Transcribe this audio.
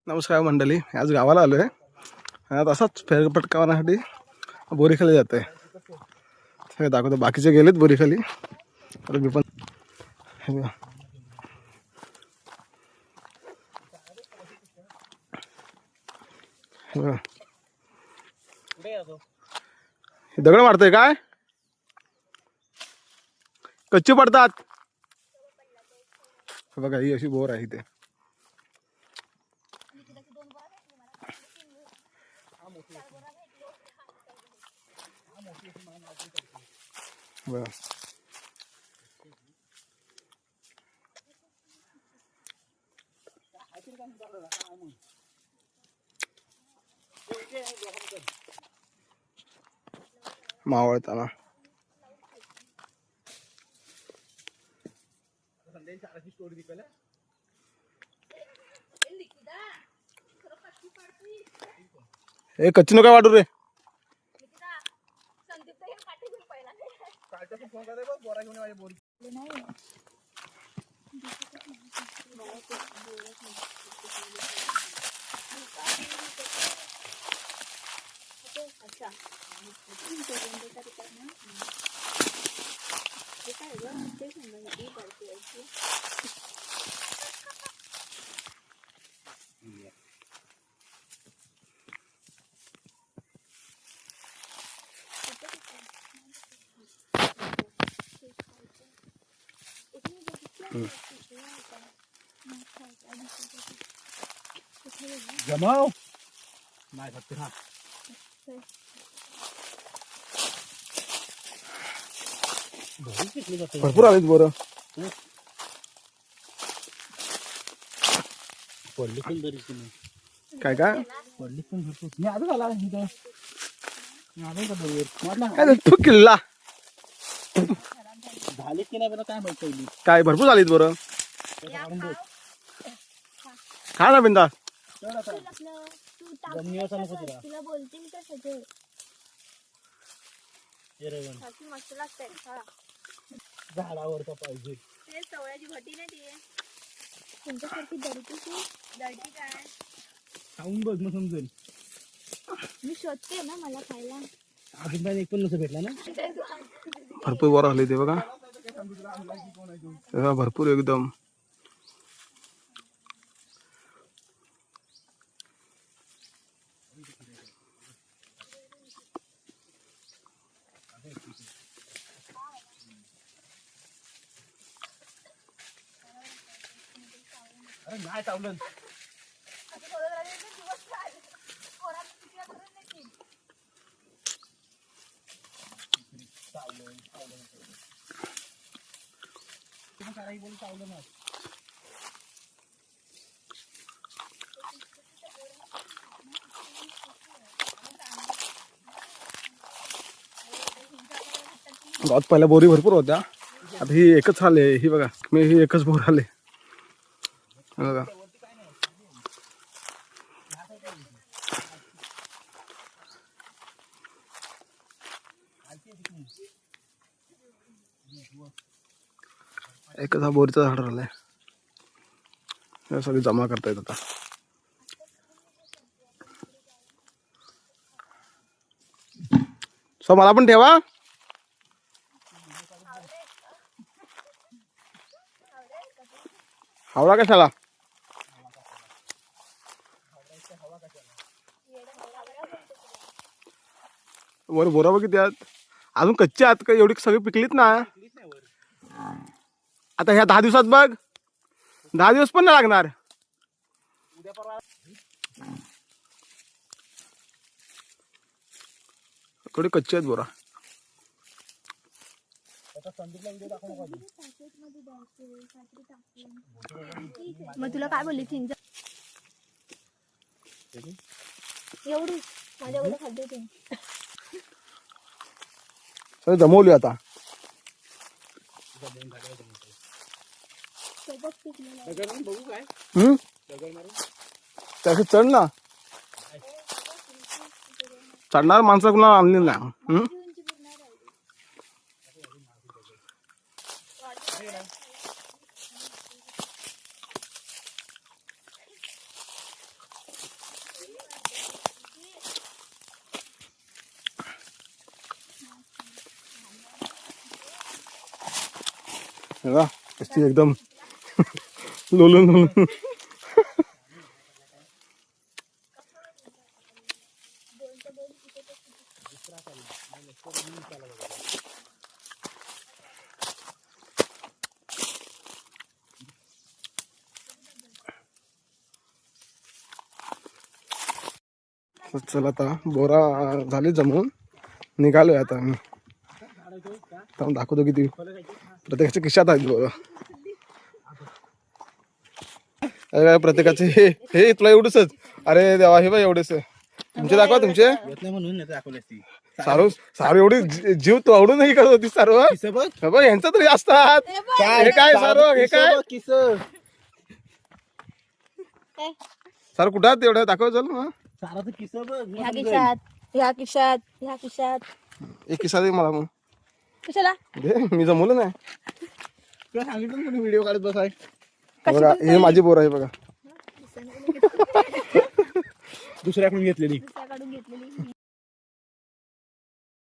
नमस्कार मंडळी, आज गावाला आलो आहे. आता असाच फेरफटका मारण्यासाठी बोरीखाली जात आहे. सगळे दाखवतो, बाकीचे गेलेत बोरीखाली. तर मी पण दगड मारतोय काय, कच्ची पडतात बघा. ही अशी बोर आहे इथे. बघा मावळताना. ए कच्ची नको वाटू रे. जमाव नाही फक्त हा भरपूर आलेत बोरं. पडली पण बरीच काय काय पडली पण भरपूर. मी आजच आला इथं. काय तू किल्ला झाली की नाही बरं काय माहित पहिली. काय भरपूर आलीत बोरं. खा ना बिंदा. तुला बोलतील का सगळे मस्त लागतंय. झाडावरचा पाहिजे ते सवळ्याची भटी नाही ती तुमच्यासारखी दडटी काय खाऊन बघ मग समजेल. मी शोधते ना मला खायला. अजून एक पण नसं भेटला ना. भरपूर बोरं आली ते बघा. भरपूर एकदम. अरे नाही चावलं. गावात पहिल्या बोरी भरपूर होत्या. आता ही एकच आले. ही बघा, मी ही एकच बोर आले बघा. एकच हा बोरीचा झाड राहिलाय. हे सगळी जमा करता येत आता. सो मला पण ठेवा. हावडा कशाला. वर बोरा बघ किती आहेत. अजून कच्चे आहेत का, एवढी सगळी पिकलीत ना. आता ह्या 10 दिवसात बघ, 10 दिवस पण नाही लागणार. थोडी कच्चे आहेत बोरा. मग तुला काय बोलली चिंच एवढी माझ्याकडे खाद्य ते सगळी जमवली आता. त्याचे चढ ना. चढणार माणसं कुणाला आणली ना. बघा कशी एकदम लोलून लोलून. तर चला आता बोरा झाली जमून निघालोय आता आम्ही. तर दाखवतो किती प्रत्येकाच्या खिशात आहेत बोरा. अरे प्रत्येकाचे हे तुला एवढंच. अरे देवा हे बघ एवढेच तुमचे दाखवा तुमचे. येत नाही म्हणून नाही दाखवली असती. सारू सारू एवढी जीव तोडून नाही करत होती सारू. किस्से बघ. हे बघ यांचं तरी असतात. हे काय सारू हे काय किस्से सारू कुठं आहात तेवढं दाखव चल मग. साराचं किस्से बघ. मग ह्या समजेल. खिशात ह्या खिशात ह्या खिशात. एक किस्सा दे मला मग. कशाला दे मी जमवलं नाही. तुला सांगितलं ना कोणी व्हिडिओ काढत बसाय. बघा हे माझी बोर आहे बघा. दुसऱ्याकडून घेतलेली.